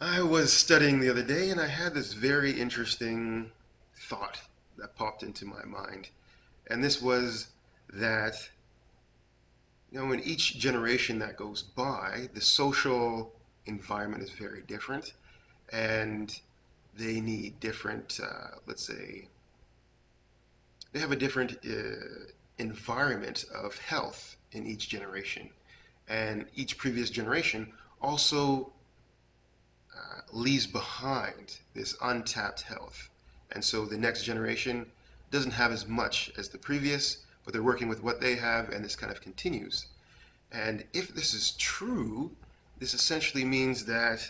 I was studying the other day and I had this very interesting thought that popped into my mind. And this was that, in each generation that goes by, the social environment is very different and they need different, let's say, they have a different environment of health in each generation. And each previous generation also leaves behind this untapped health. And so the next generation doesn't have as much as the previous, but they're working with what they have, and this kind of continues. And if this is true, this essentially means that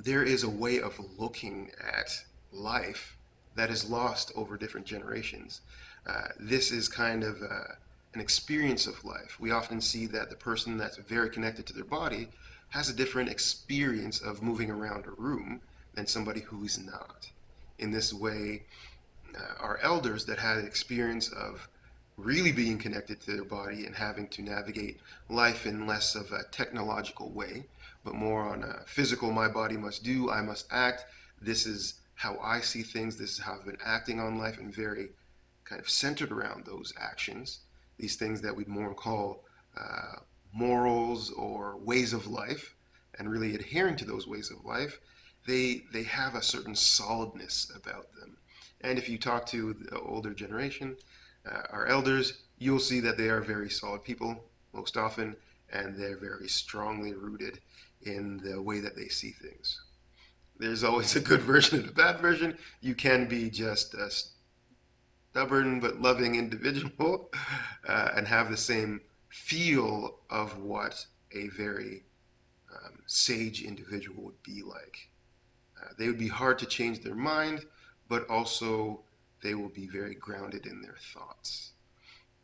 there is a way of looking at life that is lost over different generations. This is kind of an experience of life. We often see that the person that's very connected to their body has a different experience of moving around a room than somebody who is not. In this way, our elders that had experience of really being connected to their body and having to navigate life in less of a technological way, but more on a physical, my body must do, I must act. This is how I see things. This is how I've been acting on life, and very kind of centered around those actions, these things that we'd more call uh, morals or ways of life, and really adhering to those ways of life, they have a certain solidness about them. And if you talk to the older generation, our elders, you'll see that they are very solid people most often, and they're very strongly rooted in the way that they see things. There's always a good version and a bad version. You can be just a stubborn but loving individual and have the same feel of what a very sage individual would be like. They would be hard to change their mind, but also they will be very grounded in their thoughts.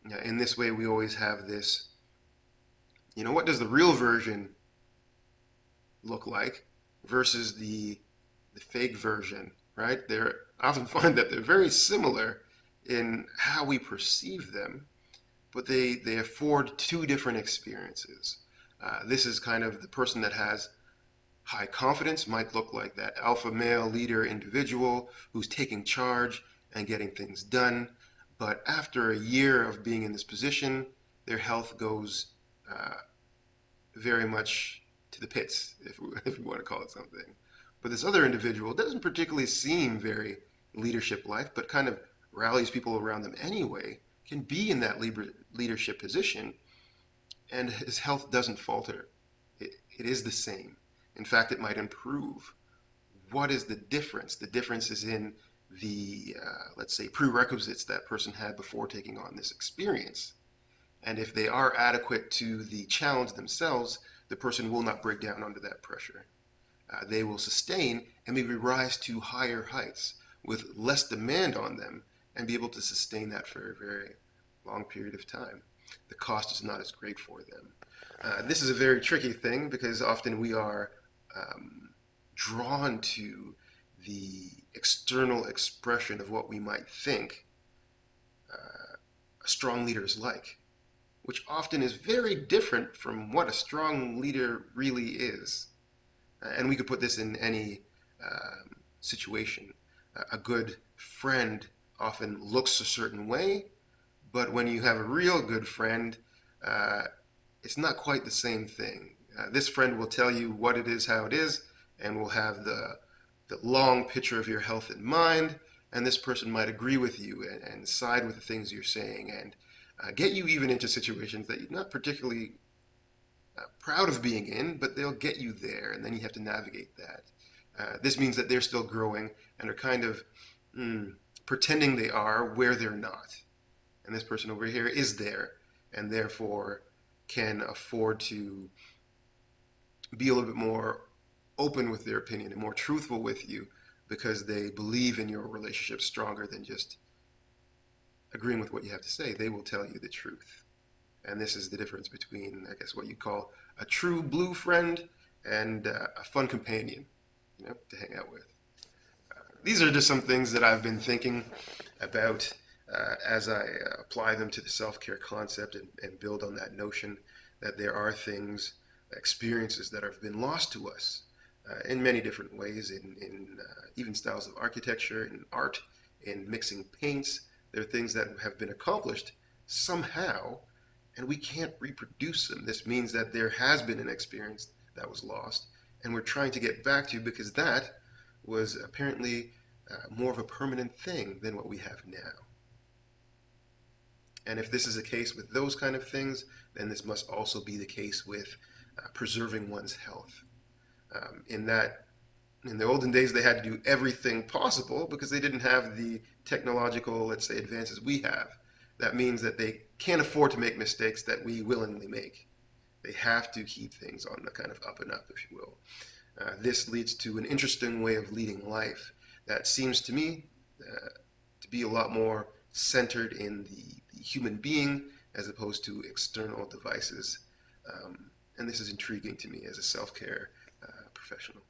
Now, in this way, we always have this, what does the real version look like versus the fake version, right? They're I often find that they're very similar in how we perceive them, but they afford two different experiences. This is kind of the person that has high confidence might look like that alpha male leader individual who's taking charge and getting things done. But after a year of being in this position, their health goes uh, very much to the pits, if we want to call it something. But this other individual doesn't particularly seem very leadership like, but kind of rallies people around them anyway, can be in that leadership position, and his health doesn't falter. It is the same. In fact, it might improve. What is the difference? The difference is in the, let's say, prerequisites that person had before taking on this experience. And if they are adequate to the challenge themselves, the person will not break down under that pressure. They will sustain and maybe rise to higher heights with less demand on them and be able to sustain that for a very long period of time. The cost is not as great for them. This is a very tricky thing because often we are drawn to the external expression of what we might think a strong leader is like, which often is very different from what a strong leader really is. And we could put this in any situation. A good friend often looks a certain way, but when you have a real good friend, uh, it's not quite the same thing. This friend will tell you what it is, how it is, and will have the long picture of your health in mind. And this person might agree with you and side with the things you're saying and get you even into situations that you're not particularly proud of being in, but they'll get you there, and then you have to navigate that. This means that they're still growing and are kind of pretending they are where they're not. And this person over here is there, and therefore can afford to be a little bit more open with their opinion and more truthful with you because they believe in your relationship stronger than just agreeing with what you have to say. They will tell you the truth. And this is the difference between, I guess, what you call a true blue friend and a fun companion, to hang out with. These are just some things that I've been thinking about as I apply them to the self-care concept and build on that notion that there are things, experiences that have been lost to us in many different ways, in even styles of architecture, in art, in mixing paints. There are things that have been accomplished somehow, and we can't reproduce them. This means that there has been an experience that was lost, and we're trying to get back to, because that was apparently more of a permanent thing than what we have now. And if this is the case with those kind of things, then this must also be the case with preserving one's health. In that, in the olden days, they had to do everything possible because they didn't have the technological, let's say, advances we have. That means that they can't afford to make mistakes that we willingly make. They have to keep things on the kind of up and up, if you will. This leads to an interesting way of leading life that seems to me to be a lot more centered in the human being as opposed to external devices. And this is intriguing to me as a self-care professional.